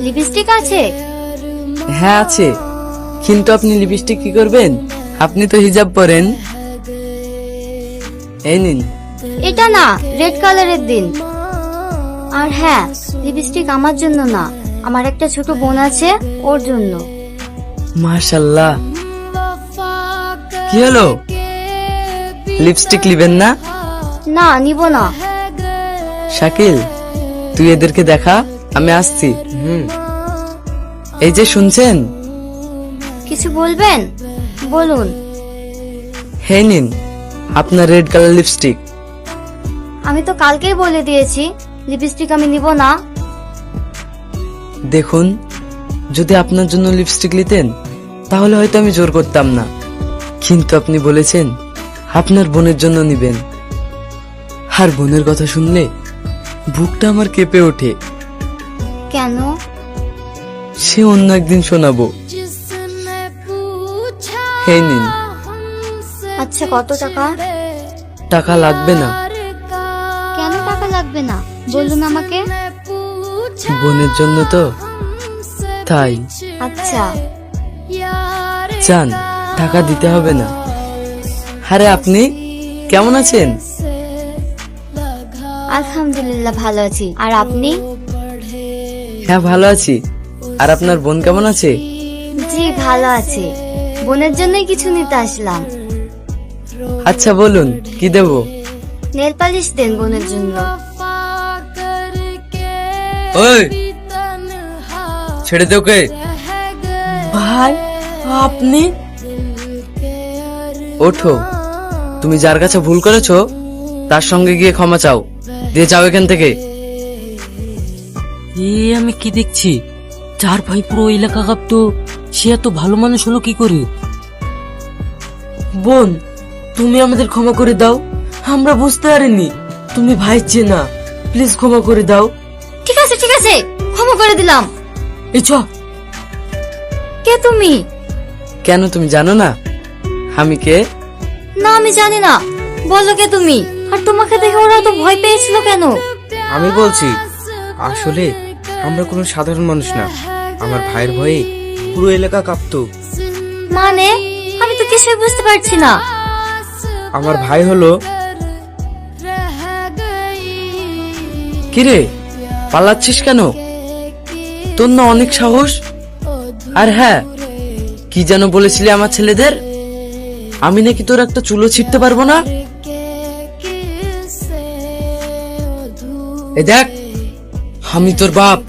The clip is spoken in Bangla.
লিপস্টিক আছে? হ্যাঁ আছে, কিন্তু আপনি লিপস্টিক কি করবেন? আপনি তো হিজাব পরেন। এই নিন। এটা না, রেড কালারের দিন। আর হ্যাঁ, লিপস্টিক আমার জন্য না, আমার একটা ছোট বোন আছে, ওর জন্য। মাশাআল্লাহ। কি হলো, লিপস্টিক নিবেন না? না, নিব না। শাকিল, তুই এদেরকে দেখা, আমি আসছি। এই যে শুনছেন? কিছু বলবেন? বলুন। হে নিন আপনার রেড কালার লিপস্টিক। আমি তো কালকেই বলে দিয়েছি লিপস্টিক আমি নিব না। দেখুন, যদি আপনার জন্য লিপস্টিক নিতেন তাহলে হয়তো আমি জোর করতাম না, কিন্তু আপনি বলেছেন আপনার বোনের জন্য নিবেন। আর বোনের কথা শুনলে বুকটা আমার কেঁপে ওঠে। কেন? সে অন্য একদিন শোনাবো। হে নিন। আচ্ছা, কত টাকা? টাকা লাগবে না। কেন টাকা লাগবে না বলুন আমাকে। বোনের জন্য তো, তাই। আচ্ছা। চান টাকা দিতে হবে না। আরে আপনি কেমন আছেন? আলহামদুলিল্লাহ ভালো আছি, আর আপনি? হ্যাঁ ভালো আছি। আর আপনার বোন কেমন আছে? জি ভালো আছে, বোনের জন্যই কিছু নিতে আসলাম। আচ্ছা বলুন, কি দেব? নেল পালিশ দেন বোনের জন্য। ওই ছেড়ে দে ওকে। ভাই আপনি ওঠো, তুমি যার কাছে ভুল করেছো তার সঙ্গে গিয়ে ক্ষমা চাও, দিয়ে যাও এখান থেকে। আমি কি দেখছি, চার ভাই পুরো এলাকা কাঁপতো, সে এত ভালো মানুষ হলো কি করে? বোন, তুমি আমাদের ক্ষমা করে দাও, আমরা বুঝতে পারিনি তুমি ভাই চেনা, প্লিজ ক্ষমা করে দাও। ঠিক আছে ঠিক আছে, ক্ষমা করে দিলাম। এই চ। কে তুমি? কেন তুমি জানো না আমি কে? না আমি জানি না, বলো কে তুমি? আর তোমাকে দেখে ওরা তো ভয় পেয়েছিল কেন? আমি বলছি, আসলে আমরা কোনো সাধারণ মানুষ না, আমার ভাইয়ের ভয়ে পুরো এলাকা কাঁপতো। মানে আমি তো কিছুই বুঝতে পারছি না। আমার ভাই হলো, কিরে পালাচ্ছিস কেন? তোর না অনেক সাহস। আর হ্যাঁ, কি যেন বলেছিলি আমার ছেলেদের? আমি নাকি তোর একটা চুলো ছিঁড়তে পারবো না। এই দেখ, আমি তোর বাপ।